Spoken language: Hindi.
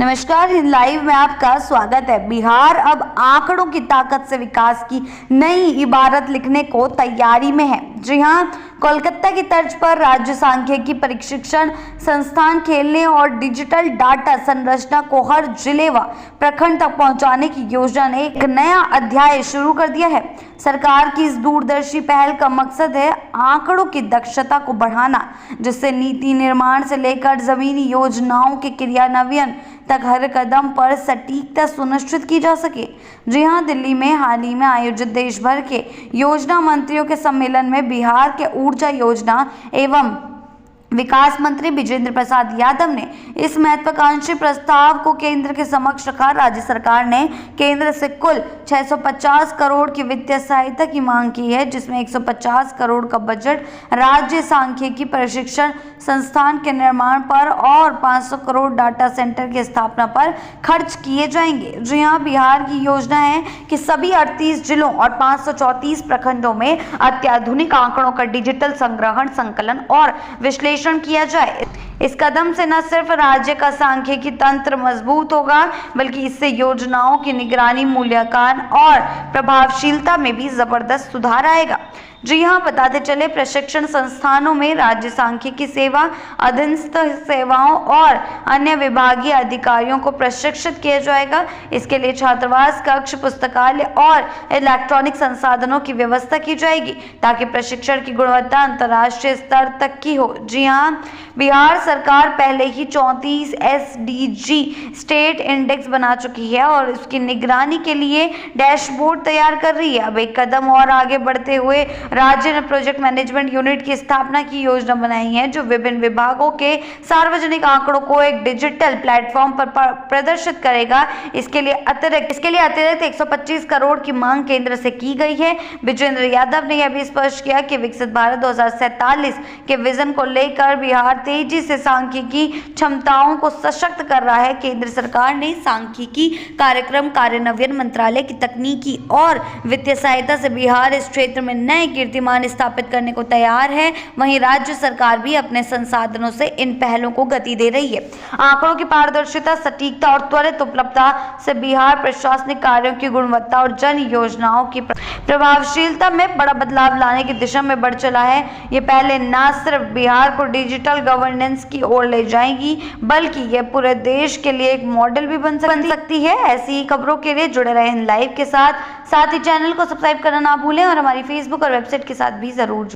नमस्कार, हिंद लाइव में आपका स्वागत है। बिहार अब आंकड़ों की ताकत से विकास की नई इबारत लिखने को तैयारी में है। जी हां, कोलकाता की तर्ज पर राज्य सांख्यिकी प्रशिक्षण संस्थान खेलने और डिजिटल डाटा संरचना को हर जिले व प्रखंड तक पहुंचाने की योजना ने एक नया अध्याय शुरू कर दिया है। सरकार की इस दूरदर्शी पहल का मकसद है आंकड़ों की दक्षता को बढ़ाना, जिससे नीति निर्माण से लेकर जमीनी योजनाओं के क्रियान्वयन तक हर कदम पर सटीकता सुनिश्चित की जा सके। जी हां, दिल्ली में हाल ही में आयोजित देश भर के योजना मंत्रियों के सम्मेलन में बिहार के ऊर्जा योजना एवं विकास मंत्री विजेंद्र प्रसाद यादव ने इस महत्वाकांक्षी प्रस्ताव को केंद्र के समक्ष रखा। राज्य सरकार ने केंद्र से कुल 650 करोड़ की वित्तीय सहायता की मांग की है, जिसमें 150 करोड़ का बजट राज्य सांख्यिकी प्रशिक्षण संस्थान के निर्माण पर और 500 करोड़ डाटा सेंटर की स्थापना पर खर्च किए जाएंगे। जी हां, बिहार की योजना है कि सभी 38 जिलों और 534 प्रखंडों में अत्याधुनिक आंकड़ों का डिजिटल संग्रहण, संकलन और विश्लेषण किया जाए। इस कदम से न सिर्फ राज्य का सांख्यिकी तंत्र मजबूत होगा, बल्कि इससे योजनाओं की निगरानी, मूल्यांकन और प्रभावशीलता में भी जबरदस्त सुधार आएगा। जी हां, बताते चले, प्रशिक्षण संस्थानों में राज्य सांख्यिकी सेवा, अधीनस्थ सेवाओं और अन्य विभागीय अधिकारियों को प्रशिक्षित किया जाएगा। इसके लिए छात्रावास, कक्ष, पुस्तकालय और इलेक्ट्रॉनिक संसाधनों की व्यवस्था की जाएगी, ताकि प्रशिक्षण की गुणवत्ता अंतर्राष्ट्रीय स्तर तक की हो। जी हां, बिहार सरकार पहले ही 34 SDG स्टेट इंडेक्स बना चुकी है और उसकी निगरानी के लिए डैशबोर्ड तैयार कर रही है। अब एक कदम और आगे बढ़ते हुए राज्य ने प्रोजेक्ट मैनेजमेंट यूनिट की स्थापना की योजना बनाई है, जो विभिन्न विभागों के सार्वजनिक आंकड़ों को एक डिजिटल प्लेटफॉर्म पर प्रदर्शित करेगा। इसके लिए अतिरिक्त 125 करोड़ की मांग केंद्र से की गई है। विजेंद्र यादव ने यह भी स्पष्ट किया कि विकसित भारत 2047 के विजन को लेकर बिहार तेजी से सांख्यिकी क्षमताओं को सशक्त कर रहा है। केंद्र सरकार ने सांख्यिकी कार्यक्रम कार्यान्वयन मंत्रालय की तकनीकी और वित्तीय सहायता से बिहार इस क्षेत्र में नए कीर्तिमान स्थापित करने को तैयार है। वहीं राज्य सरकार भी अपने संसाधनों से इन पहलों को गति दे रही है। आंकड़ों की पारदर्शिता, सटीकता और त्वरित उपलब्धता से बिहार प्रशासनिक कार्यों की गुणवत्ता और जन योजनाओं की प्रभावशीलता में बड़ा बदलाव लाने की दिशा में बढ़ चला है। ये पहले न सिर्फ बिहार को डिजिटल गवर्नेंस की ओर ले जाएगी, बल्कि यह पूरे देश के लिए एक मॉडल भी बन सकती है। ऐसी ही खबरों के लिए जुड़े रहें लाइव के साथ ही चैनल को सब्सक्राइब करना ना भूलें और हमारी फेसबुक और वेबसाइट के साथ भी जरूर